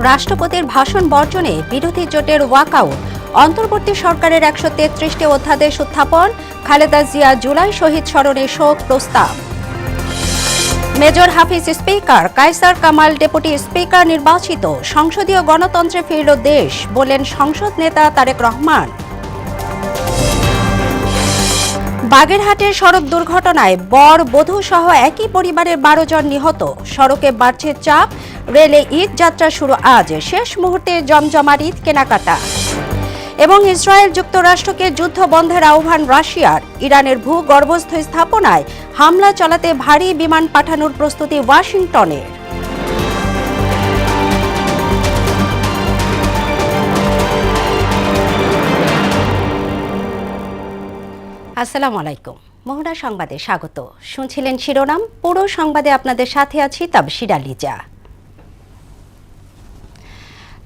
রাষ্ট্রপতির ভাষণ বর্জনে বিরোধী জোটের ওয়াকআউট, অন্তর্বর্তী সরকারের ১৩৩টি অধ্যাদেশ উত্থাপন, খালেদা জিয়া জুলাই শহীদ স্মরণে শোক প্রস্তাব। Major Hafiz speaker, Kaiser Kamal deputy speaker নির্বাচিত, সংসদীয় গণতন্ত্রে ফিরল দেশ, বললেন সংসদ নেতা তারেক রহমান। বাগেরহাটের সড়ক দুর্ঘটনায় বর বধূ সহ একই পরিবারের ১২ জন নিহত, সড়কে বাড়ছে চাপ, রেলে ঈদ যাত্রা শুরু আজ, শেষ মুহূর্তে জমজমার ঈদ কেনাকাটা। এবং ইসরায়েল যুক্তরাষ্ট্রকে যুদ্ধ বন্ধের আহ্বান রাশিয়ার, ইরানের ভূগর্ভস্থ স্থাপনায় হামলা চালাতে ভারী বিমান পাঠানোর প্রস্তুতি ওয়াশিংটনের। আসসালামু আলাইকুম, মোহনা সংবাদে স্বাগত। শুনছিলেন শিরোনাম, পুরো সংবাদে আপনাদের সাথে আছি তাবশিরা লিজা।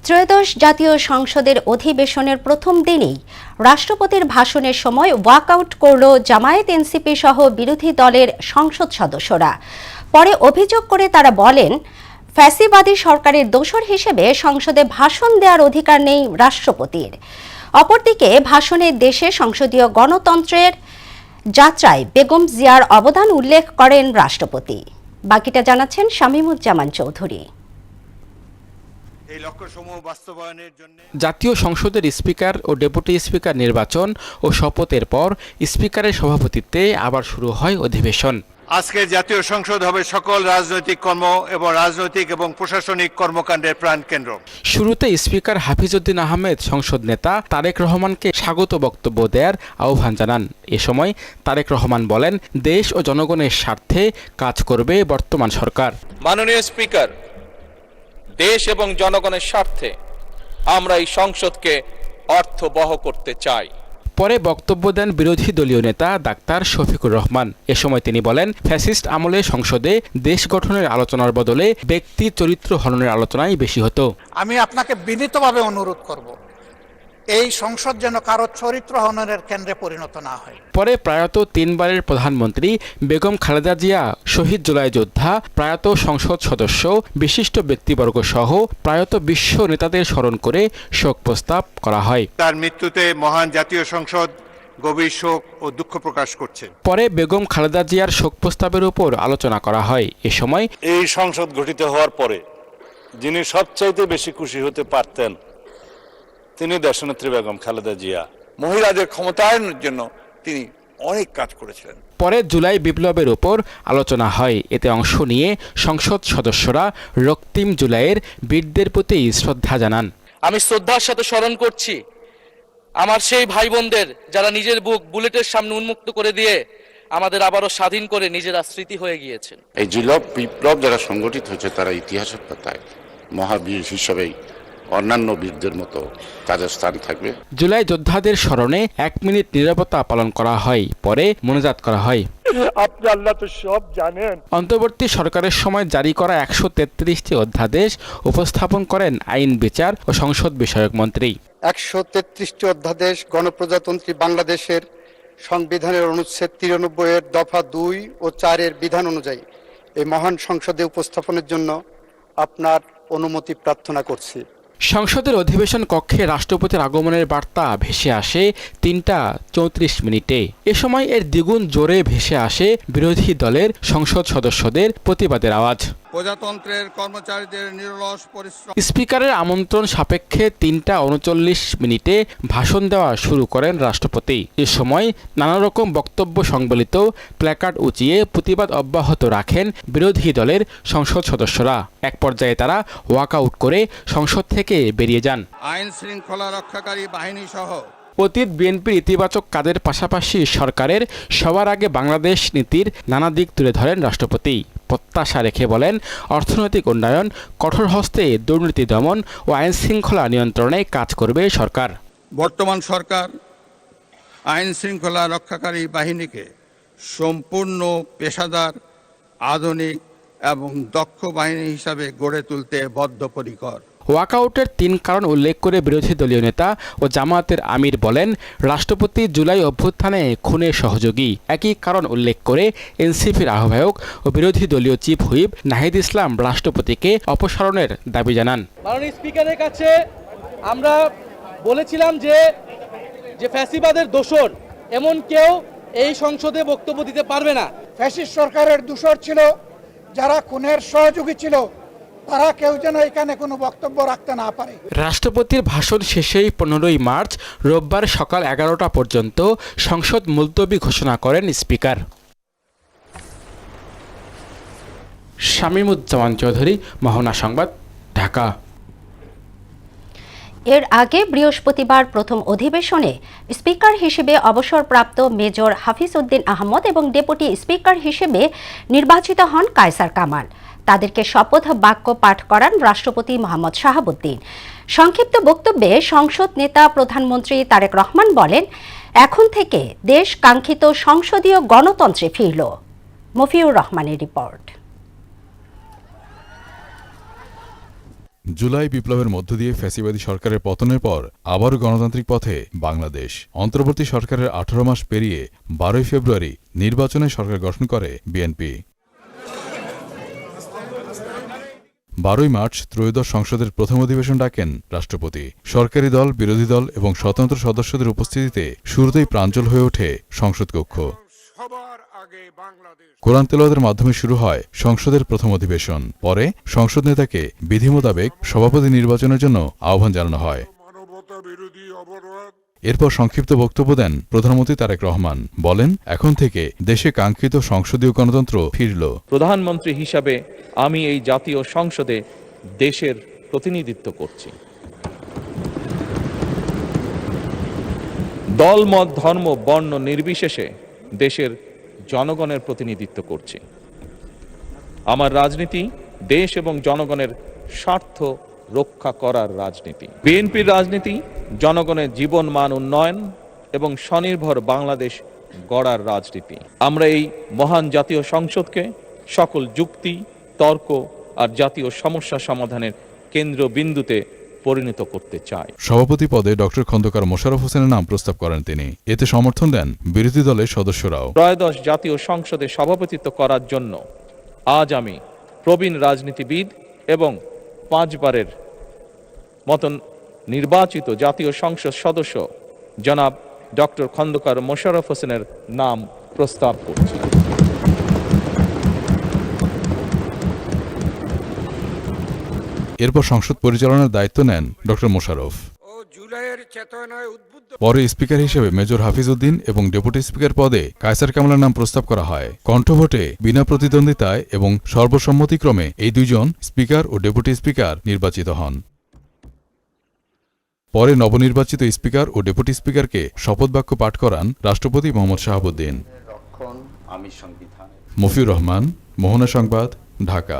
ত্রয়োদশ জাতীয় সংসদের অধিবেশনের প্রথম দিনেই রাষ্ট্রপতির ভাষণের সময় ওয়াকআউট করল জামায়াত এনসিপি সহ বিরোধী দলের সংসদ সদস্যরা। পরে অভিযোগ করে তারা বলেন, ফ্যাসিবাদী সরকারের দোসর হিসেবে সংসদে ভাষণ দেওয়ার অধিকার নেই রাষ্ট্রপতির। অপরদিকে ভাষণে দেশে সংসদীয় গণতন্ত্রের যাত্রায় বেগম জিয়ার অবদান উল্লেখ করেন রাষ্ট্রপতি। বাকিটা জানাচ্ছেন শামীমুজ্জামান চৌধুরী। জাতীয় সংসদের স্পিকার ও ডেপুটি স্পিকার নির্বাচন ও শপথের পর স্পিকারের সভাপতিত্বে আবার শুরু হয় অধিবেশন। আজকে জাতীয় সংসদ হবে সকল রাজনৈতিক কর্ম এবং রাজনৈতিক এবং প্রশাসনিক কর্মকাণ্ডের প্রাণকেন্দ্র। শুরুতে স্পিকার হাফিজউদ্দিন আহমেদ সংসদ নেতা তারেক রহমানকে স্বাগত বক্তব্য দেওয়ার আহ্বান জানান। এ সময় তারেক রহমান বলেন, দেশ ও জনগণের স্বার্থে কাজ করবে বর্তমান সরকার। মাননীয় স্পিকার, দেশ এবং জনগণের স্বার্থে আমরা এই সংসদকে অর্থবহ করতে চাই। পরে বক্তব্য দেন বিরোধী দলীয় নেতা ডাক্তার শফিকুর রহমান। এ সময় তিনি বলেন, ফ্যাসিস্ট আমলে সংসদে দেশ গঠনের আলোচনার বদলে ব্যক্তি চরিত্র হননের আলোচনাই বেশি হতো। আমি আপনাকে বিনীতভাবে অনুরোধ করব, এই সংসদ যেন কারো চরিত্র হননের কেন্দ্রে পরিণত না হয়। পরে প্রয়াত 3 বারের প্রধানমন্ত্রী বেগম খালেদা জিয়া, শহীদ জুলাই যোদ্ধা, প্রয়াত সংসদ সদস্য, বিশিষ্ট ব্যক্তিবর্গ সহ প্রয়াত বিশ্ব নেতাদের স্মরণ করে শোক প্রস্তাব করা হয়। তার মৃত্যুতে মহান জাতীয় সংসদ গভীর শোক ও দুঃখ প্রকাশ করছে। পরে বেগম খালেদা জিয়ার শোক প্রস্তাবের উপর আলোচনা করা হয়। এ সময় এই সংসদ গঠিত হওয়ার পরে যিনি সবচাইতে বেশি খুশি হতে পারতেন তিনি দেশনেত্রী বেগম খালেদা জিয়া। মহিলাদের ক্ষমতায়নের জন্য তিনি অনেক কাজ করেছিলেন। পরে জুলাই বিপ্লবের উপর আলোচনা হয়। এতে অংশ নিয়ে সংসদ সদস্যরা রক্তিম জুলাইয়ের বীরদের প্রতি শ্রদ্ধা জানান। আমি শ্রদ্ধার সাথে স্মরণ করছি আমার সেই ভাই বোনদের যারা নিজের বুক বুলেটের সামনে উন্মুক্ত করে দিয়ে আমাদের আবারও স্বাধীন করে নিজেরা স্মৃতি হয়ে গিয়েছেন। এই জুলাই বিপ্লব যারা সংগঠিত হয়েছে তারা ইতিহাসের পাতায় মহাবীর হিসেবেই অন্যান্য বীরদের মতো তাদের স্থান থাকবে। জুলাই যোদ্ধাদের স্মরণে 1 মিনিট নীরবতা পালন করা হয়। পরে মোনাজাত করা হয়। আপনি আল্লাহ তো সব জানেন। অন্তর্বর্তী সরকারের সময় জারি করা 133টি অধ্যাদেশ উপস্থাপন করেন আইন, বিচার ও সংসদ বিষয়ক মন্ত্রী। 133টি অধ্যাদেশ গণপ্রজাতন্ত্রী বাংলাদেশের সংবিধানের অনুচ্ছেদ 93 এর দফা 2 ও 4 এর বিধান অনুযায়ী এই মহান সংসদে উপস্থাপনের জন্য আপনার অনুমতি প্রার্থনা করছি। সংসদের অধিবেশন কক্ষে রাষ্ট্রপতির আগমনের বার্তা ভেসে আসে 3টা 34 মিনিটে। এ সময় এর দ্বিগুণ জোরে ভেসে আসে বিরোধী দলের সংসদ সদস্যদের প্রতিবাদের আওয়াজ। প্রজাতন্ত্রের কর্মচারীদের নিরলস পরিশ্রম। স্পিকারের আমন্ত্রণ সাপেক্ষে 3টা 39 মিনিটে ভাষণ দেওয়া শুরু করেন রাষ্ট্রপতি। এ সময় নানা রকম বক্তব্য সংবলিত প্ল্যাকার্ড উঁচিয়ে প্রতিবাদ অব্যাহত রাখেন বিরোধী দলের সংসদ সদস্যরা। এক পর্যায়ে তারা ওয়াকআউট করে সংসদ থেকে বেরিয়ে যান। আইন শৃঙ্খলা রক্ষাকারী বাহিনী সহ অতীত বিএনপির ইতিবাচক কাজের পাশাপাশি সরকারের সবার আগে বাংলাদেশ নীতির নানা দিক তুলে ধরেন রাষ্ট্রপতি। প্রত্যাশা রেখে বলেন, অর্থনৈতিক উন্নয়ন, কঠোর হস্তে দুর্নীতি দমন ও আইন শৃঙ্খলা নিয়ন্ত্রণে কাজ করবে সরকার। বর্তমান সরকার আইন শৃঙ্খলা রক্ষাকারী বাহিনীকে সম্পূর্ণ পেশাদার, আধুনিক এবং দক্ষ বাহিনী হিসাবে গড়ে তুলতে বদ্ধপরিকর। ওয়াকআউটের 3 কারণ উল্লেখ করে বিরোধী দলীয় নেতা ও জামায়াতের আমির বলেন, রাষ্ট্রপতি জুলাই অভ্যুত্থানে খুনের সহযোগী। একই কারণ উল্লেখ করে এনসিপির আহ্বায়ক ও বিরোধী দলীয় চিফ হুইপ নাহিদ ইসলাম রাষ্ট্রপতিকে অপসারণের দাবি জানান। মাননীয় স্পিকারের কাছে আমরা বলেছিলাম যে ফ্যাসিবাদের দোসর এমন কেউ এই সংসদে বক্তব্য দিতে পারবে না। ফ্যাসিস্ট সরকারের দূষর ছিল, যারা খুনের সহযোগী ছিল, তারা কেউ যেন এখানে কোনো বক্তব্য রাখতে না পারে। রাষ্ট্রপতির ভাষণ শেষেই 15ই মার্চ রোববার সকাল 11টা পর্যন্ত সংসদ মুলতবি ঘোষণা করেন স্পিকার। শামীমুজ্জামান চৌধুরী, মোহনা সংবাদ, ঢাকা। এর আগে বৃহস্পতিবার প্রথম অধিবেশনে স্পিকার হিসেবে অবসরপ্রাপ্ত মেজর হাফিজ উদ্দিন আহমদ এবং ডেপুটি স্পিকার হিসেবে নির্বাচিত হন কায়সার কামাল। তাদেরকে শপথ বাক্য পাঠ করান রাষ্ট্রপতি মোহাম্মদ শাহাবুদ্দিন। সংক্ষিপ্ত বক্তব্যে সংসদ নেতা প্রধানমন্ত্রী তারেক রহমান বলেন, এখন থেকে দেশ কাঙ্ক্ষিত সংসদীয় গণতন্ত্রে ফিরল। মফিউর রহমানের রিপোর্ট। জুলাই বিপ্লবের মধ্য দিয়ে ফ্যাসিবাদী সরকারের পতনের পর আবারও গণতান্ত্রিক পথে বাংলাদেশ। অন্তর্বর্তী সরকারের 18 মাস পেরিয়ে 12 ফেব্রুয়ারি নির্বাচনে সরকার গঠন করে বিএনপি। 12 মার্চ ত্রয়োদশ সংসদের প্রথম অধিবেশন ডাকেন রাষ্ট্রপতি। সরকারি দল, বিরোধী দল এবং স্বতন্ত্র সদস্যদের উপস্থিতিতে শুরুতেই প্রাঞ্জল হয়ে ওঠে সংসদ কক্ষ। কোরআন তেলাওয়াতের মাধ্যমে শুরু হয় সংসদের প্রথম অধিবেশন। পরে সংসদ নেতাকে বিধি মোতাবেক সভাপতি নির্বাচনের জন্য আহ্বান জানানো হয়। এরপর সংক্ষিপ্ত বক্তব্য দেন প্রধানমন্ত্রী তারেক রহমান। বলেন, এখন থেকে দেশে কাঙ্ক্ষিত সংসদীয় গণতন্ত্র ফিরল। প্রধানমন্ত্রী হিসাবে আমি এই জাতীয় সংসদে দেশের প্রতিনিধিত্ব করছি। দল, মত, ধর্ম, বর্ণ নির্বিশেষে দেশের জনগণের প্রতিনিধিত্ব করছি। আমার রাজনীতি দেশ এবং জনগণের স্বার্থ রক্ষা করার রাজনীতি। বিএনপির রাজনীতি জনগণের জীবন মান উন্নয়ন এবং স্বনির্ভর বাংলাদেশ গড়ার রাজনীতি। আমরা এই মহান জাতীয় সংসদকে সকল যুক্তি, তর্ক আর জাতীয় সমস্যা সমাধানের কেন্দ্রবিন্দুতে পরিণত করতে চাই। সভাপতি পদে ডক্টর খন্দকার মোশাররফ হোসেনের নাম প্রস্তাব করেন তিনি। এতে সমর্থন দেন বিরোধী দলের সদস্যরাও। ত্রয়োদশ জাতীয় সংসদে সভাপতিত্ব করার জন্য আজ আমি প্রবীণ রাজনীতিবিদ এবং 5 বারের মতন নির্বাচিত জাতীয় সংসদ সদস্য জনাব ডক্টর খন্দকার মোশাররফ হোসেনের নাম প্রস্তাব করছি। এরপর সংসদ পরিচালনার দায়িত্ব নেন ডক্টর মোশাররফ। পরে স্পিকার হিসেবে মেজর হাফিজ উদ্দিন এবং ডেপুটি স্পিকার পদে কায়সার কামালের নাম প্রস্তাব করা হয়। কণ্ঠভোটে বিনা প্রতিদ্বন্দ্বিতায় এবং সর্বসম্মতিক্রমে এই দুইজন স্পিকার ও ডেপুটি স্পিকার নির্বাচিত হন। পরে নবনির্বাচিত স্পিকার ও ডেপুটি স্পিকারকে শপথ বাক্য পাঠ করান রাষ্ট্রপতি মোহাম্মদ শাহাবুদ্দিন। মফিউর রহমান, মোহনা সংবাদ, ঢাকা।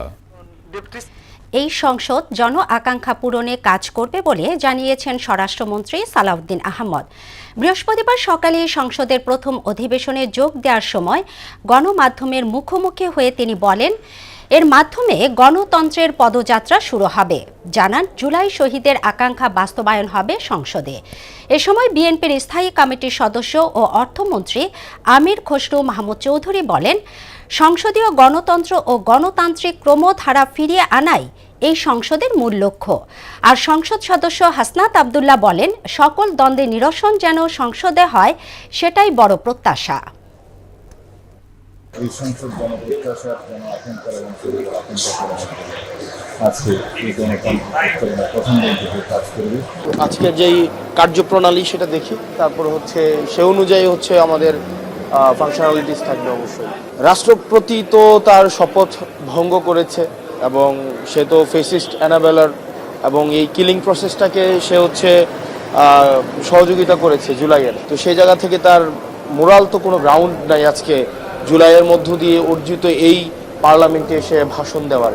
এই সংসদ জন আকাঙ্ক্ষা পূরণে কাজ করবে বলে জানিয়েছেন স্বরাষ্ট্রমন্ত্রী সালাউদ্দিন আহমদ। বৃহস্পতিবার সকালে সংসদের প্রথম অধিবেশনে যোগ দেওয়ার সময় গণমাধ্যমের মুখোমুখি হয়ে তিনি বলেন, এর মাধ্যমে গণতন্ত্রের পদযাত্রা শুরু হবে। জানান, জুলাই শহীদের আকাঙ্ক্ষা বাস্তবায়ন হবে সংসদে। এ সময় বিএনপির স্থায়ী কমিটির সদস্য ও অর্থমন্ত্রী আমির খসরু মাহমুদ চৌধুরী বলেন, সংসদীয় গণতন্ত্র ও গণতান্ত্রিক ক্রমধারা ফিরিয়ে আনাই এই সংসদের মূল লক্ষ্য। আর সংসদ সদস্য হাসনাত আব্দুল্লাহ বলেন, সকল দ্বন্দ্বের নিরসন যেন সংসদে হয় সেটাই বড় প্রত্যাশা। এই সংসদ জনপ্রত্যাশার জন্য আকাঙ্ক্ষার এবং আজকে এই গণতন্ত্র প্রথম দিন থেকে কাজ করবে। আজকে যেই কার্যপ্রণালী সেটা দেখি, তারপর হচ্ছে সে অনুযায়ী হচ্ছে আমাদের ফাংশনালিটিস থাকবে। অবশ্যই রাষ্ট্রপতি তো তার শপথ ভঙ্গ করেছে এবং সে তো ফেসিস্ট অ্যানাবেলার এবং এই কিলিং প্রসেসটাকে সে হচ্ছে সহযোগিতা করেছে জুলাইয়ের। তো সেই জায়গা থেকে তার মোরাল তো কোনো গ্রাউন্ড নাই আজকে জুলাইয়ের মধ্য দিয়ে অর্জিত এই পার্লামেন্টে এসে ভাষণ দেওয়ার।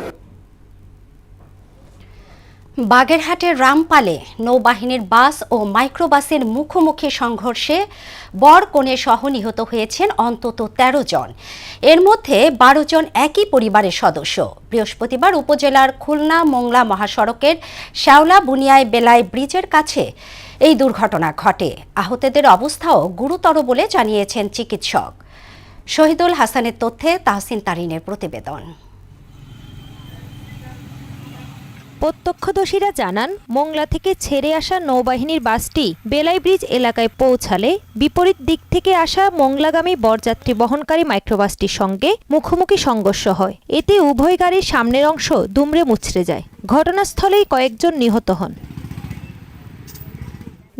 বাগেরহাটের রামপালে নৌবাহিনীর বাস ও মাইক্রোবাসের মুখোমুখি সংঘর্ষে বর কনে সহ নিহত হয়েছেন অন্তত ১৩ জন। এর মধ্যে ১২ জন একই পরিবারের সদস্য। বৃহস্পতিবার উপজেলার খুলনা মোংলা মহাসড়কের শ্যাওলা বুনিয়ায় বেলায় ব্রিজের কাছে এই দুর্ঘটনা ঘটে। আহতদের অবস্থাও গুরুতর বলে জানিয়েছেন চিকিৎসক। শহীদুল হাসানের তথ্যে তাহসিন তারিনের প্রতিবেদন। প্রত্যক্ষদর্শীরা জানান, মোংলা থেকে ছেড়ে আসা নৌবাহিনীর বাসটি বেলাই ব্রিজ এলাকায় পৌঁছালে বিপরীত দিক থেকে আসা মোংলাগামী বরযাত্রী বহনকারী মাইক্রোবাসটির সঙ্গে মুখোমুখি সংঘর্ষ হয়। এতে উভয় গাড়ির সামনের অংশ দুমড়ে মুচড়ে যায়। ঘটনাস্থলেই কয়েকজন নিহত হন।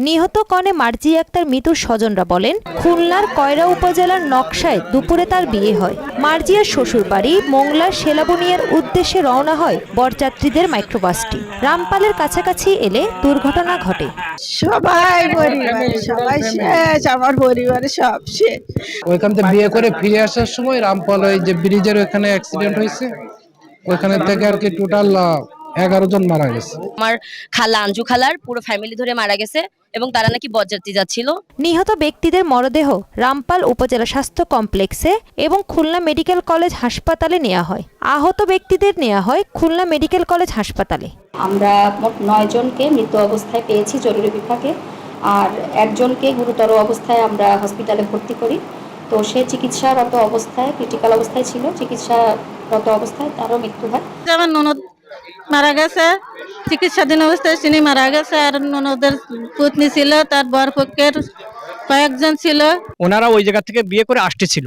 নিহত কনে মার্জি আক্তার মৃত্যুর স্বজনরা বলেন, খুলনার কয়রা উপজেলার নকশায় দুপুরে তার বিয়ে হয়। মার্জিয়ার শ্বশুরবাড়ি মোংলার শেলাবুনিয়ার উদ্দেশ্যে রওনা হয় বরযাত্রীদের মাইক্রোবাসটি। রামপালের কাছাকাছি এলে দুর্ঘটনা ঘটে। সবাই শেষ, আমার পরিবারে সব শেষ। ওইখান থেকে বিয়ে করে ফিরে আসার সময় রামপাল ওই যে ব্রিজের ওখানে অ্যাক্সিডেন্ট হয়েছে, ওইখানে থেকে আর কি টোটাল 11 জন মারা গেছে। আমার খালা আঞ্জু খালার পুরো ফ্যামিলি ধরে মারা গেছে এবং তারা নাকি বরযাত্রী যাচ্ছিল। নিহত ব্যক্তিদের মরদেহ রামপাল উপজেলা স্বাস্থ্য কমপ্লেক্সে এবং খুলনা মেডিকেল কলেজ হাসপাতালে নেওয়া হয়। আহত ব্যক্তিদের নেওয়া হয় খুলনা মেডিকেল কলেজ হাসপাতালে। আমরা মোট 9 জনকে মৃত অবস্থায় পেয়েছি জরুরি বিভাগে, আর একজনকে গুরুতর অবস্থায় আমরা হসপিটালে ভর্তি করি। তো সে চিকিৎসারত অবস্থায়, ক্রিটিক্যাল অবস্থায় ছিল, চিকিৎসারত অবস্থায় তারও মৃত্যু হয়। আমার ননদ মারা গেছে, চিকিৎসাধীন অবস্থায় তিনি মারা গেছে। আর ননদের পত্নী ছিল, তার বর পক্ষের কয়েকজন ছিল। ওনারা ওই জায়গা থেকে বিয়ে করে আসতেছিল,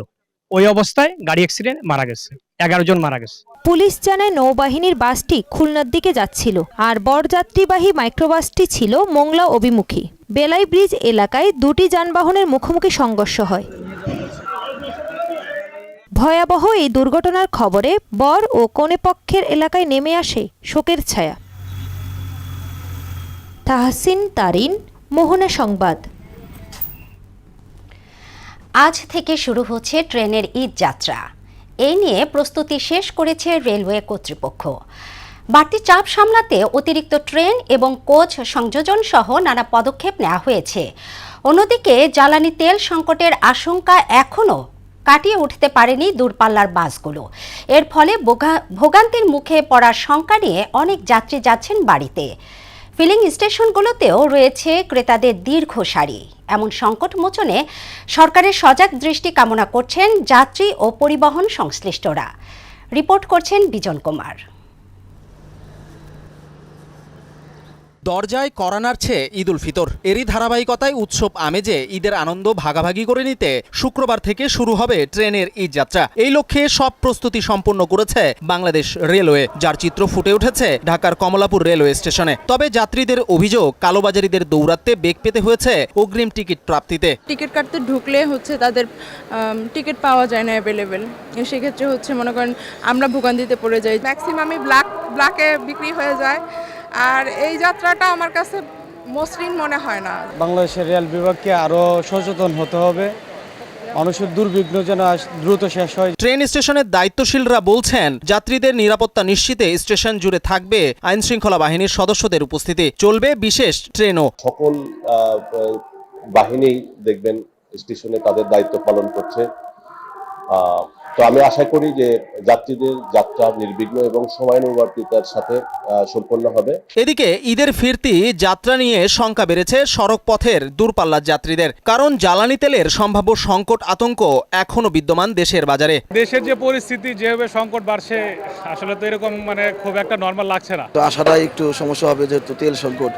ওই অবস্থায় গাড়ি অ্যাক্সিডেন্ট মারা গেছে, 11 জন মারা গেছে। পুলিশ জানায় নৌবাহিনীর বাসটি খুলনার দিকে যাচ্ছিল আর বরযাত্রীবাহী মাইক্রোবাসটি ছিল মোংলা অভিমুখী। বেলাই ব্রিজ এলাকায় দুটি যানবাহনের মুখোমুখি সংঘর্ষ হয়। ভয়াবহ এই দুর্ঘটনার খবরে বর ও কনে পক্ষের এলাকায় নেমে আসে শোকের ছায়া। তাহসিন তারিন, মোহনা সংবাদ। আজ থেকে শুরু হচ্ছে ট্রেনের ঈদ যাত্রা। এই নিয়ে প্রস্তুতি শেষ করেছে রেলওয়ে কর্তৃপক্ষ। বাড়তি চাপ সামলাতে অতিরিক্ত ট্রেন এবং কোচ সংযোজন সহ নানা পদক্ষেপ নেওয়া হয়েছে। অন্যদিকে জ্বালানি তেল সংকটের আশঙ্কা এখনও কাটিয়ে উঠতে পারেনি দূরপাল্লার বাসগুলো। এর ফলে ভোগান্তির মুখে পড়ার শঙ্কা নিয়ে অনেক যাত্রী যাচ্ছেন বাড়িতে। ফিলিং স্টেশনগুলোতেও রয়েছে ক্রেতাদের দীর্ঘ সারি। এমন সংকট মোচনে সরকারের সজাগ দৃষ্টি কামনা করছেন যাত্রী ও পরিবহন সংশ্লিষ্টরা। রিপোর্ট করছেন বিজন কুমার। দরজায় কড়া নাড়ছে ঈদ উল ফিতর। এরই ধারাবাহিকতায় উৎসব আমেজে ঈদের আনন্দ ভাগাভাগি করে নিতে শুক্রবার থেকে শুরু হবে ট্রেনের ঈদ যাত্রা। এই লক্ষ্যে সব প্রস্তুতি সম্পন্ন করেছে বাংলাদেশ রেলওয়ে, যার চিত্র ফুটে উঠেছে ঢাকার কমলাপুর রেলওয়ে স্টেশনে। তবে যাত্রীদের অভিযোগ, কালোবাজারিদের দৌরাত্মে বেগ পেতে হয়েছে অগ্রিম টিকিট প্রাপ্তিতে। টিকিট কাটতে ঢুকলে তাদের টিকিট পাওয়া যায় না অ্যাভেলেবেল। সেক্ষেত্রে মনে করেন আমরা ভোগান্তিতে পড়ে যাই। ম্যাক্সিমামই ব্ল্যাকে বিক্রি হয়ে যায়। আর এই যাত্রাটা আমার কাছে মসৃণ মনে হয় না। বাংলাদেশের রেল বিভাগকে আরো সচেতন হতে হবে, মানুষের দুর্বিঘ্ন যেন দ্রুত শেষ হয়। ট্রেন স্টেশনের দায়িত্বশীলরা বলছেন, যাত্রীদের নিরাপত্তা নিশ্চিতে স্টেশন জুড়ে থাকবে আইন শৃঙ্খলা বাহিনীর সদস্যদের উপস্থিতি। চলবে বিশেষ ট্রেনও। সকল বাহিনী দেখবেন স্টেশনে তাদের দায়িত্ব পালন করছে। তো আমি আশা করি যে যাত্রীদের যাত্রা নির্বিঘ্ন এবং সময়ানুবর্তিতার সাথে সম্পন্ন হবে। এদিকে ঈদের ফিরতি যাত্রা নিয়ে শঙ্কা বেড়েছে সড়ক পথের দূরপাল্লার যাত্রীদের। কারণ জ্বালানি তেলের সম্ভাব্য সংকট আতঙ্ক এখনো বিদ্যমান দেশের বাজারে। দেশের যে পরিস্থিতি, যেভাবে সংকট বাড়ছে, আসলে তো এরকম খুব একটা নরমাল লাগছে না। তো আশাটা একটু সমস্যা হবে, যেহেতু তেল সংকট,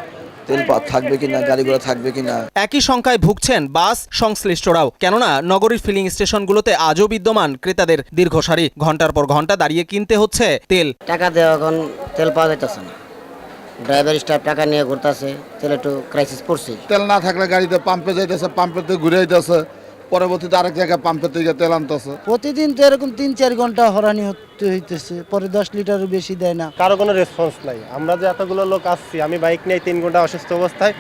তেল থাকবে কিনা, গাড়ি ঘোড়া থাকবে কিনা। একই সংখ্যায় ভুগছেন বাস সংশ্লিষ্টরাও। কেননা নগরীর ফিলিং স্টেশনগুলোতে আজও বিদ্যমান ক্রেতাদের দীর্ঘ সারি। ঘন্টার পর ঘন্টা দাঁড়িয়ে কিনতে হচ্ছে তেল। টাকা দেওয়া এখন তেল পাওয়া যাইতেছে না, ড্রাইভার স্টাফ টাকা নিয়ে ঘুরতেছে, তেল একটু ক্রাইসিস পড়ছে। তেল না থাকলে গাড়িতে পাম্পে যাইতেছে, পাম্পেতে ঘুরে যাইতেছে, পরবর্তীতে আরেক জায়গায় পাম্পের থেকে তেল আনতেছে। প্রতিদিন তো এরকম 3-4 ঘন্টা হরানি হইতেছে, পরে 10 লিটারও বেশি দেয় না। কারো কোনো রেসপন্স নাই। আমরা যে এতগুলো লোক আসছি, আমি বাইক নিয়ে 3 ঘন্টা অসুস্থ অবস্থায়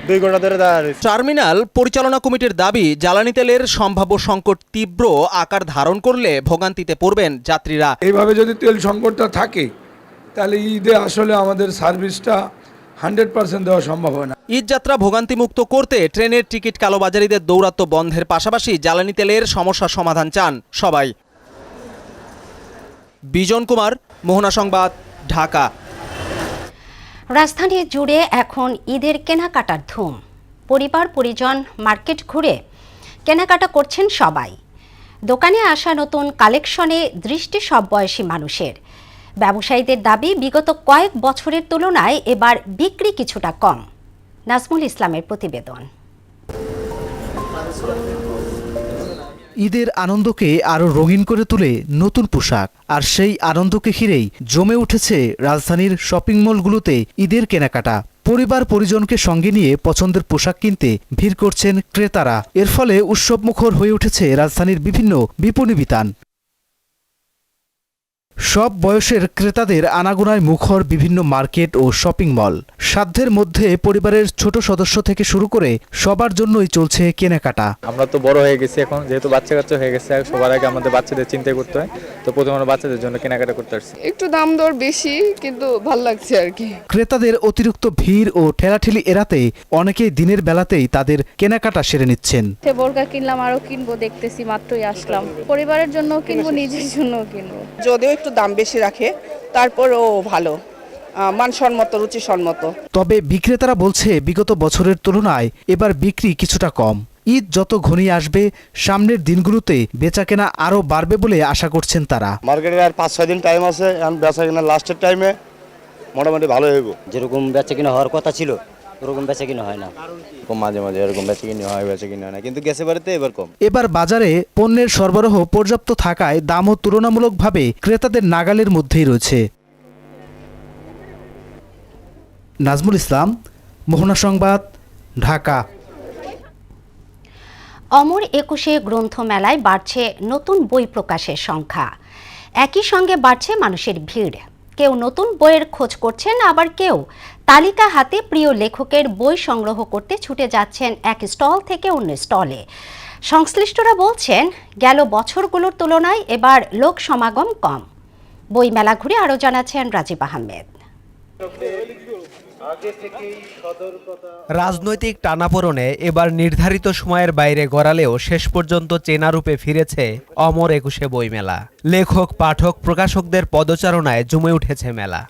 2 ঘন্টা ধরে দাঁড়িয়ে রয়েছি। টার্মিনাল পরিচালনা কমিটির দাবি, জ্বালানি তেলের সম্ভাব্য সংকট তীব্র আকার ধারণ করলে ভোগান্তিতে পড়বেন যাত্রীরা। এইভাবে যদি তেল সংকটটা থাকে, তাহলে ঈদে আসলে আমাদের সার্ভিসটা 100% দেওয়া সম্ভব হয় না। ঈদযাত্রা ভোগান্তিমুক্ত করতে ট্রেনের টিকিট কালোবাজারিদের দৌরাত্ম্য বন্ধের পাশাপাশি জ্বালানি তেলের সমস্যার সমাধান চান সবাই। বিজন কুমার, মোহনা সংবাদ, ঢাকা। রাজধানী জুড়ে এখন ঈদের কেনাকাটার ধুম। পরিবার পরিজন মার্কেট ঘুরে কেনাকাটা করছেন সবাই। দোকানে আসা নতুন কালেকশনে দৃষ্টি সব বয়সী মানুষের। ব্যবসায়ীদের দাবি, বিগত কয়েক বছরের তুলনায় এবার বিক্রি কিছুটা কম। নাজমুল ইসলামের প্রতিবেদন। ঈদের আনন্দকে আরও রঙিন করে তোলে নতুন পোশাক, আর সেই আনন্দকে ঘিরেই জমে উঠেছে রাজধানীর শপিং মলগুলোতে ঈদের কেনাকাটা। পরিবার পরিজনকে সঙ্গে নিয়ে পছন্দের পোশাক কিনতে ভিড় করছেন ক্রেতারা। এর ফলে উৎসবমুখর হয়ে উঠেছে রাজধানীর বিভিন্ন বিপণী বিতান। সব বয়সের ক্রেতাদের আনাগোনায় মুখর বিভিন্ন মার্কেট ও শপিং মল। সাধ্যের মধ্যে পরিবারের ছোট সদস্য থেকে শুরু করে সবার জন্যই চলছে কেনাকাটা। আমরা তো বড় হয়ে গেছি এখন, যেহেতু বাচ্চা কাচ্চা হয়ে গেছে, সবার আগে আমাদের বাচ্চাদের চিন্তা করতে হয়, তো প্রথমে আমরা বাচ্চাদের জন্য কেনাকাটা করতে আসছি। একটু দাম দর বেশি, কিন্তু ভালো লাগছে আর কি। ক্রেতাদের অতিরিক্ত ভিড় ও ঠেলাঠেলি এড়াতে অনেকেই দিনের বেলাতেই তাদের কেনাকাটা সেরে নিচ্ছেন। বোরকা কিনলাম, আরো কিনবো, দেখতেছি, মাত্রই আসলাম। পরিবারের জন্য কিনবো, নিজের জন্য কিনবো। যদিও একটু দাম বেশি রাখে, তারপরও ভালো, মানসম্মত, রুচিসম্মত। তবে বিক্রেতারা বলছে বিগত বছরের তুলনায় এবার বিক্রি কিছুটা কম। ঈদ যত ঘনিয়ে আসবে, সামনের দিনগুলোতে বেচাকেনা আরো বাড়বে বলে আশা করছেন তারা। মার্কেটে আর 5-6 দিন টাইম আছে, বেচাকেনা লাস্টের টাইমে মোটামুটি ভালো হইব। যেরকম বেচাকেনা হওয়ার কথা ছিল ওরকম বেচাকেনা হয় না। মাঝে মাঝে এরকম বেচাকেনা হয় না, কিন্তু গেছে বাড়িতে এবার কম। এবার বাজারে পণ্যের সরবরাহ পর্যাপ্ত থাকায় দামও তুলনামূলকভাবে ক্রেতাদের নাগালের মধ্যেই রয়েছে। নাজমুল ইসলাম, মোহনা সংবাদ, ঢাকা। অমর একুশে গ্রন্থমেলায় বাড়ছে নতুন বই প্রকাশের সংখ্যা। একই সঙ্গে বাড়ছে মানুষের ভিড়। কেউ নতুন বইয়ের খোঁজ করছেন, আবার কেউ তালিকা হাতে প্রিয় লেখকের বই সংগ্রহ করতে ছুটে যাচ্ছেন এক স্টল থেকে অন্য স্টলে। সংশ্লিষ্টরা বলছেন, গেল বছরগুলোর তুলনায় এবার লোক সমাগম কম। বই মেলা ঘুরে আরও জানাচ্ছেন রাজীব আহমেদ। রাজনৈতিক টানাপোড়েনে এবার নির্ধারিত সময়ের বাইরে গড়ালেও শেষ পর্যন্ত চেনা রূপে ফিরেছে অমর একুশে বইমেলা। লেখক, পাঠক, প্রকাশকদের পদচারণায় জমে উঠেছে মেলা।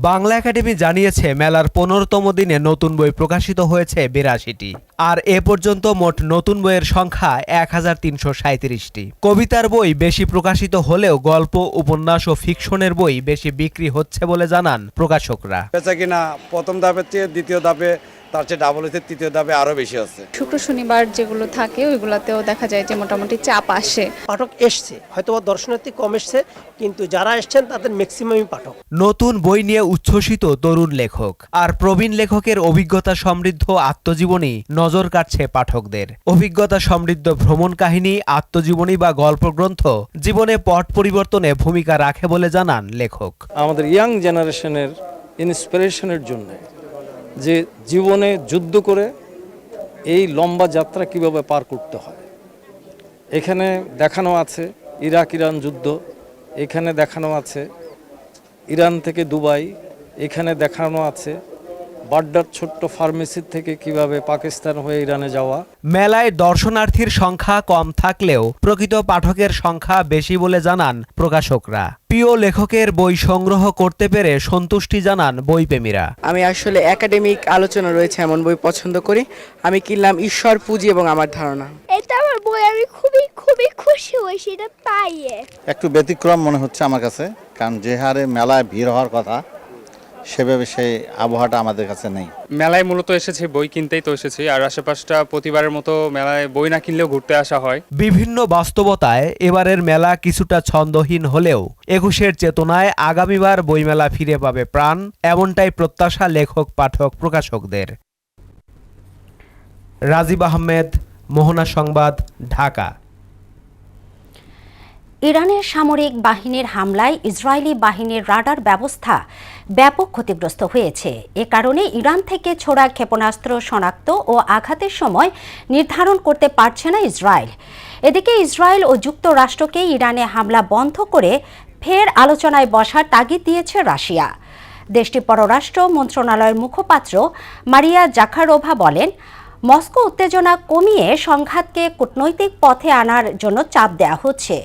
বাংলা একাডেমি জানিয়েছে, মেলার 15তম দিনে নতুন বই প্রকাশিত হয়েছে 82টি, আর এ পর্যন্ত মোট নতুন বইয়ের সংখ্যা 1337টি। কবিতার বই বেশি প্রকাশিত হলেও গল্প, উপন্যাস ও ফিকশনের বই বেশি বিক্রি হচ্ছে বলে জানান প্রকাশকরা। বেচাকেনা প্রথম ধাপের চেয়ে দ্বিতীয় ধাপে তার চেয়ে ডাবল হচ্ছে, তৃতীয় ধাপে আরো বেশি আছে। শুক্র শনিবার যেগুলো থাকে ওইগুলোতেও দেখা যায় যে মোটামুটি চাপ আসে। পাঠক এসছে, হয়তো দর্শনার্থী কম এসছে, কিন্তু যারা এসছেন তাদের ম্যাক্সিমামই পাঠক। নতুন বই নিয়ে উচ্ছ্বসিত তরুণ লেখক আর প্রবীণ লেখকের অভিজ্ঞতা সমৃদ্ধ আত্মজীবনী নজর কাটছে পাঠকদের। অভিজ্ঞতা সমৃদ্ধ ভ্রমণ কাহিনী, আত্মজীবনী বা গল্পগ্রন্থ জীবনে পট পরিবর্তনে ভূমিকা রাখে বলে জানান লেখক। আমাদের ইয়াং জেনারেশনের ইন্সপিরেশনের জন্য যে জীবনে যুদ্ধ করে এই লম্বা যাত্রা কিভাবে পার করতে হয়, এখানে দেখানো আছে ইরাক ইরান যুদ্ধ, এখানে দেখানো আছে ইরান থেকে দুবাই, এখানে দেখানো আছে বাড্ডার ছোট্ট ফার্মেসির থেকে কিভাবে পাকিস্তান হয়ে ইরানে যাওয়া। মেলায় দর্শনার্থীর সংখ্যা কম থাকলেও প্রকৃত পাঠকের সংখ্যা বেশি বলে জানান প্রকাশকরা। প্রিয় লেখকের বই সংগ্রহ করতে পেরে সন্তুষ্টি জানান বইপ্রেমীরা। আমি আসলে একাডেমিক আলোচনা রয়েছে এমন বই পছন্দ করি। আমি কিনলাম ঈশ্বর পুঁজি এবং আমার ধারণা। এটা আমার বই, আমি খুবই খুবই খুশি হয়েছি এটা পাইয়ে। একটু ব্যতিক্রম মনে হচ্ছে আমার কাছে, কারণ যে হারে মেলায় ভিড় হওয়ার কথা সেভাবে সেই আবহাওয়াটা আমাদের কাছে নেই। মেলায় মূলত এসেছি বই কিনতেই তো এসেছি, আর আশেপাশটা প্রতিবারের মতো মেলায় বই না কিনলেও ঘুরতে আসা হয়। বিভিন্ন বাস্তবতায় এবারের মেলা কিছুটা ছন্দহীন হলেও একুশের চেতনায় আগামীবার বইমেলা ফিরে পাবে প্রাণ, এমনটাই প্রত্যাশা লেখক, পাঠক, প্রকাশকদের। রাজীব আহমেদ, মোহনা সংবাদ, ঢাকা। ইরানের সামরিক বাহিনীর হামলায় ইসরায়েলি বাহিনীর রাডার ব্যবস্থা ব্যাপক ক্ষতিগ্রস্ত হয়েছে। এ কারণে ইরান থেকে ছোড়া ক্ষেপণাস্ত্র শনাক্ত ও আঘাতের সময় নির্ধারণ করতে পারছে না ইসরায়েল। এদিকে ইসরায়েল ও যুক্তরাষ্ট্রকে ইরানে হামলা বন্ধ করে ফের আলোচনায় বসার তাগিদ দিয়েছে রাশিয়া। দেশটির পররাষ্ট্র মন্ত্রণালয়ের মুখপাত্র মারিয়া জাখারোভা বলেন, মস্কো উত্তেজনা কমিয়ে সংঘাতকে কূটনৈতিক পথে আনার জন্য চাপ দেওয়া হচ্ছে।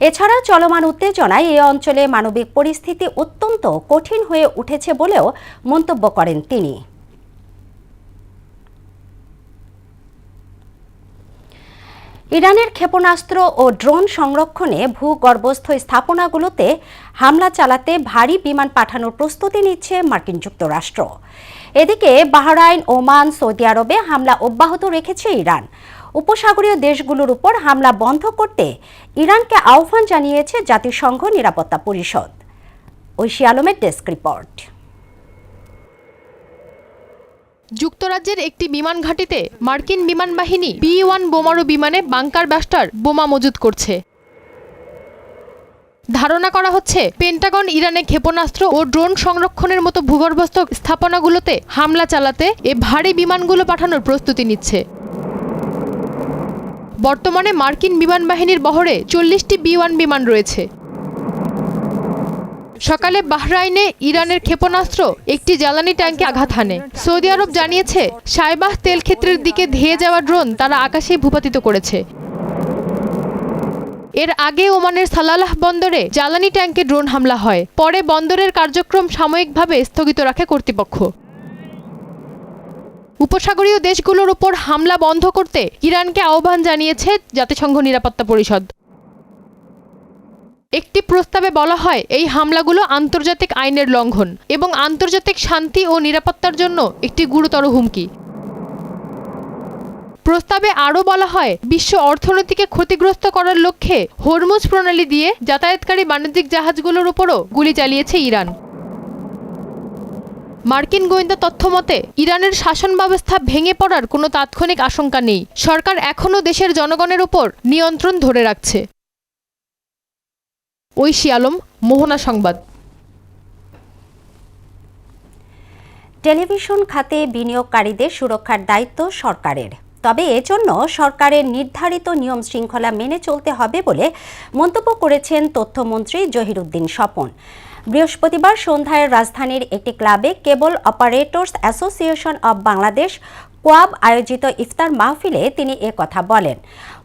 এছাড়া চলমান উত্তেজনায় এই অঞ্চলে মানবিক পরিস্থিতি অত্যন্ত কঠিন হয়ে উঠেছে বলেও মন্তব্য করেন তিনি। ইরানের ক্ষেপণাস্ত্র ও ড্রোন সংরক্ষণে ভূগর্ভস্থ স্থাপনাগুলোতে হামলা চালাতে ভারী বিমান পাঠানোর প্রস্তুতি নিচ্ছে মার্কিন যুক্তরাষ্ট্র। এদিকে বাহরাইন, ওমান, সৌদি আরবে হামলা অব্যাহত রেখেছে ইরান। উপসাগরীয় দেশগুলোর উপর হামলা বন্ধ করতে ইরানকে আহ্বান জানিয়েছে জাতিসংঘ নিরাপত্তা পরিষদ। ঐশী আলমের ডেস্ক রিপোর্ট। যুক্তরাজ্যের একটি বিমান ঘাঁটিতে মার্কিন বিমান বাহিনী B-1 বোমারু বিমানে বাংকার ব্লাস্টার বোমা মজুত করছে। ধারণা করা হচ্ছে পেন্টাগন ইরানে ক্ষেপণাস্ত্র ও ড্রোন সংরক্ষণের মতো ভূগর্ভস্থ স্থাপনাগুলোতে হামলা চালাতে এ ভারী বিমানগুলো পাঠানোর প্রস্তুতি নিচ্ছে। বর্তমানে মার্কিন বিমান বাহিনীর বহরে 40টি B-1 বিমান রয়েছে। সকালে বাহরাইনে ইরানের ক্ষেপণাস্ত্র একটি জ্বালানি ট্যাঙ্কে আঘাত হানে। সৌদি আরব জানিয়েছে সাইবাহ তেল ক্ষেত্রের দিকে ধেয়ে যাওয়া ড্রোন তারা আকাশে ভূপাতিত করেছে। এর আগে ওমানের সালালাহ বন্দরে জ্বালানি ট্যাঙ্কে ড্রোন হামলা হয়। পরে বন্দরের কার্যক্রম সাময়িকভাবে স্থগিত রাখে কর্তৃপক্ষ। উপসাগরীয় দেশগুলোর উপর হামলা বন্ধ করতে ইরানকে আহ্বান জানিয়েছে জাতিসংঘ নিরাপত্তা পরিষদ। একটি প্রস্তাবে বলা হয় এই হামলাগুলো আন্তর্জাতিক আইনের লঙ্ঘন এবং আন্তর্জাতিক শান্তি ও নিরাপত্তার জন্য একটি গুরুতর হুমকি। প্রস্তাবে আরও বলা হয় বিশ্ব অর্থনীতিকে ক্ষতিগ্রস্ত করার লক্ষ্যে হরমুজ প্রণালী দিয়ে যাতায়াতকারী বাণিজ্যিক জাহাজগুলোর উপরও গুলি চালিয়েছে ইরান। মার্কিন গোয়েন্দা তথ্য মতে ইরানের শাসন ব্যবস্থা ভেঙে পড়ার কোনো তাৎক্ষণিক আশঙ্কা নেই। সরকার এখনও দেশের জনগণের উপর নিয়ন্ত্রণ ধরে রাখছে। ঐশী আলম, মোহনা সংবাদ। টেলিভিশন খাতে বিনিয়োগকারীদের সুরক্ষার দায়িত্ব সরকারের, তবে এজন্য সরকারের নির্ধারিত নিয়ম শৃঙ্খলা মেনে চলতে হবে বলে মন্তব্য করেছেন তথ্যমন্ত্রী জহিরুদ্দিন স্বপন। বৃহস্পতিবার সন্ধ্যায় রাজধানীর একটি ক্লাবে কেবল অপারেটর্স অ্যাসোসিয়েশন অব বাংলাদেশ কোয়াব আয়োজিত ইফতার মাহফিলে তিনি কথা বলেন।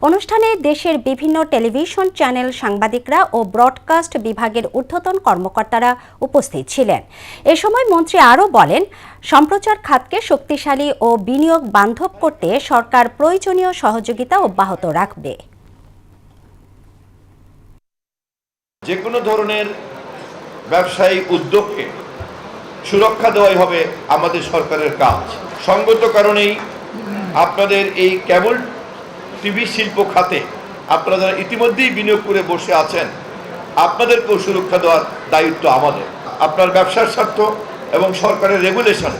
অনুষ্ঠানে দেশের বিভিন্ন টেলিভিশন চ্যানেল, সাংবাদিকরা ও ব্রডকাস্ট বিভাগের ঊর্ধ্বতন কর্মকর্তারা উপস্থিত ছিলেন। এ সময় মন্ত্রী আরও বলেন, সম্প্রচার খাতকে শক্তিশালী ও বিনিয়োগ বান্ধব করতে সরকার প্রয়োজনীয় সহযোগিতা অব্যাহত রাখবে। যে কোনো ধরনের ব্যবসায়িক উদ্যোগকে সুরক্ষা দেওয়াই হবে আমাদের সরকারের কাজ। সঙ্গত কারণেই আপনাদের এই কেবল টিভি শিল্প খাতে আপনারা যারা ইতিমধ্যেই বিনিয়োগ করে বসে আছেন, আপনাদেরকেও সুরক্ষা দেওয়ার দায়িত্ব আমাদের। আপনার ব্যবসার স্বার্থ এবং সরকারের রেগুলেশন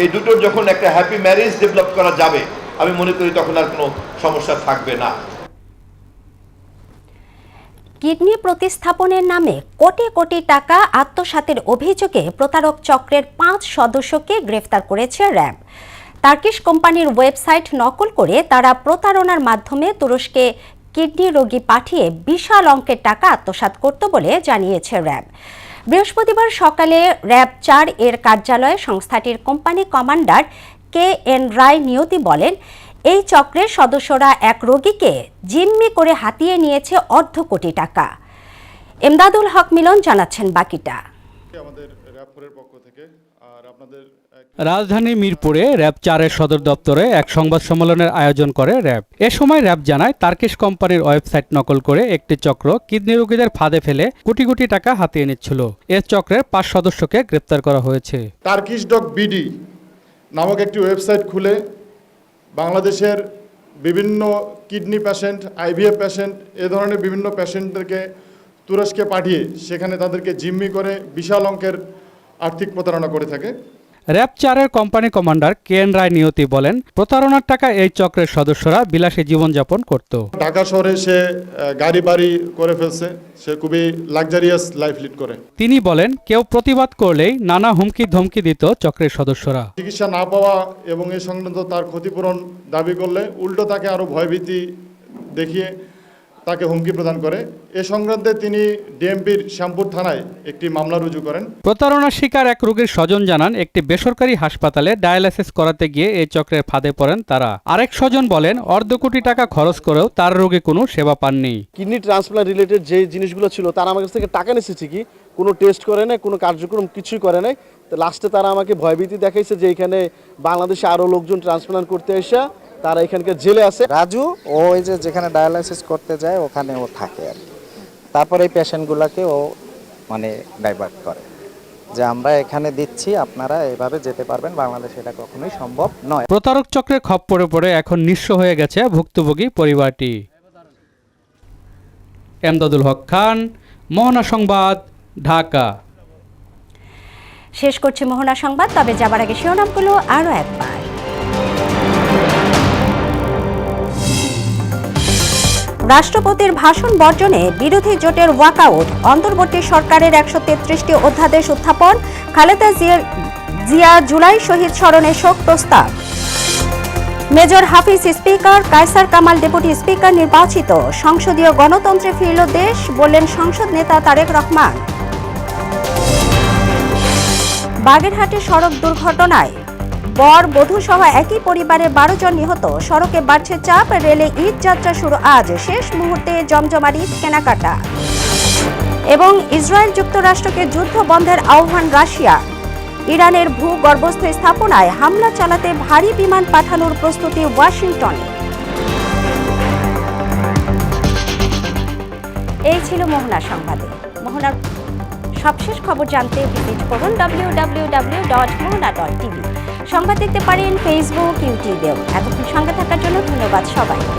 এই দুটোর যখন একটা হ্যাপি ম্যারেজ ডেভেলপ করা যাবে, আমি মনে করি তখন আর কোনো সমস্যা থাকবে না। কিডনি প্রতিস্থাপনের নামে কোটি কোটি টাকা আত্মসাতের অভিযোগে প্রতারক চক্রের 5 সদস্যকে গ্রেফতার করেছে র্যাব। টার্কিশ কোম্পানির ওয়েবসাইট নকল করে তারা প্রতারণার মাধ্যমে তুরস্কে কিডনি রোগী পাঠিয়ে বিশাল অঙ্কের টাকা আত্মসাৎ করত বলে জানিয়েছে র্যাব। বৃহস্পতিবার সকালে র্যাব 4 এর কার্যালয়ে সংস্থাটির কোম্পানি কমান্ডার KN রায় নিয়তি বলেন, এই চক্রের সদস্যরা এক রোগীকে জিম্মি করে হাতিয়ে নিয়েছে অর্ধ কোটি টাকা। এমদাদুল হক মিলন জানাচ্ছেন বাকিটা। রাজধানী মিরপুরে র্যাব 4-এর সদর দপ্তরে এক সংবাদ সম্মেলনের আয়োজন করে র্যাব। এ সময় র্যাব জানায়, টার্কিশ কোম্পানির ওয়েবসাইট নকল করে একটি চক্র কিডনি রোগীদের ফাঁদে ফেলে কোটি কোটি টাকা হাতিয়ে নিচ্ছিল। এ চক্রের 5 সদস্যকে গ্রেপ্তার করা হয়েছে। টার্কিশ ডক বিডি নামক একটি ওয়েবসাইট খুলে বাংলাদেশের বিভিন্ন কিডনি পেশেন্ট, IVF পেশেন্ট, এ ধরনের বিভিন্ন পেশেন্টদেরকে তুরস্কে পাঠিয়ে সেখানে তাদেরকে জিম্মি করে বিশাল অঙ্কের আর্থিক প্রতারণা করে থাকে। র্যাব 4-এর কোম্পানি কমান্ডার KN রায় নিয়তি বলেন, প্রতারণার টাকা এই চক্রের সদস্যরা বিলাসী জীবনযাপন করত। ঢাকা শহরে সে গাড়ি বাড়ি করে ফেলছে, সে খুবই লাক্সারিয়াস লাইফ লিড করে। তিনি বলেন, কেউ প্রতিবাদ করলেই নানা হুমকি ধমকি দিত চক্রের সদস্যরা। চিকিৎসা না পাওয়া এবং এই সংক্রান্ত তার ক্ষতিপূরণ দাবি করলে উল্টো তাকে আরো ভয়ভীতি দেখিয়ে তাকে হুমকি প্রদান করে। এ সংক্রান্তে তিনি ডিএমপির শ্যামপুর থানায় একটি মামলা রুজু করেন। প্রতারণার শিকার এক রোগীর স্বজন জানান, একটি বেসরকারি হাসপাতালে ডায়ালাইসিস করাতে গিয়ে এই চক্রের ফাঁদে পড়েন তারা। আরেক স্বজন বলেন, অর্ধ কোটি টাকা খরচ করেও তার রোগী কোনো সেবা পাননি। কিডনি ট্রান্সপ্লান্ট রিলেটেড যে জিনিসগুলো ছিল তারা আমার কাছ থেকে টাকা নিচ্ছে ঠিকই, কোনো টেস্ট করে নাই, কোনো কার্যক্রম কিছুই করে নাই। তো লাস্টে তারা আমাকে ভয়ভীতি দেখাইছে যে এখানে বাংলাদেশে আরও লোকজন ট্রান্সপ্লান্ট করতে এসে তারা এখানকার জেলে আছে। রাজু ও ওই যে যেখানে ডায়ালাইসিস করতে যায় ওখানে ও থাকে আর কি। তারপরে এই পেশেন্টগুলোকে ও মানে ডাইভার্ট করে যে আমরা এখানে দিচ্ছি, আপনারা এইভাবে যেতে পারবেন, বাংলাদেশে এটা কখনোই সম্ভব নয়। প্রতারক চক্রের খপ্পরে পড়ে এখন নিঃস্ব হয়ে গেছে ভুক্তভোগী পরিবারটি। এমদাদুল হক খান, মোহনা সংবাদ, ঢাকা। শেষ করছি মোহনা সংবাদ, তবে যাবার আগে শিরোনামগুলো আরও একবার। রাষ্ট্রপতির ভাষণ বর্জনে বিরোধী জোটের ওয়াকআউট, অন্তর্বর্তী সরকারের 133টি অধ্যাদেশ উত্থাপন, খালেদা জিয়া জুলাই শহীদ স্মরণে শোক প্রস্তাব। Major Hafiz speaker, Kaiser Kamal deputy speaker নির্বাচিত, সংসদীয় গণতন্ত্রে ফিরল দেশ, বললেন সংসদ নেতা তারেক রহমান। বাগেরহাটে সড়ক দুর্ঘটনায় বর বধূ সহ একই পরিবারের 12 জন নিহত, সড়কে বাড়ছে চাপ, রেলে ঈদ যাত্রা শুরু আজ, শেষ মুহূর্তে জমজমার ঈদ কেনাকাটা। এবং ইসরায়েল যুক্তরাষ্ট্রকে যুদ্ধ বন্ধের আহ্বান রাশিয়া, ইরানের ভূগর্ভস্থ স্থাপনায় হামলা চালাতে ভারী বিমান পাঠানোর প্রস্তুতি ওয়াশিংটনে। এই ছিল মোহনা সংবাদে। মোহনার সবশেষ খবর জানতে ভিজিট করুন www.mohana.tv। সংবাদ দেখতে পারেন ফেসবুক, ইউটিউবেও। এতক্ষণ সঙ্গে থাকার জন্য ধন্যবাদ সবাইকে।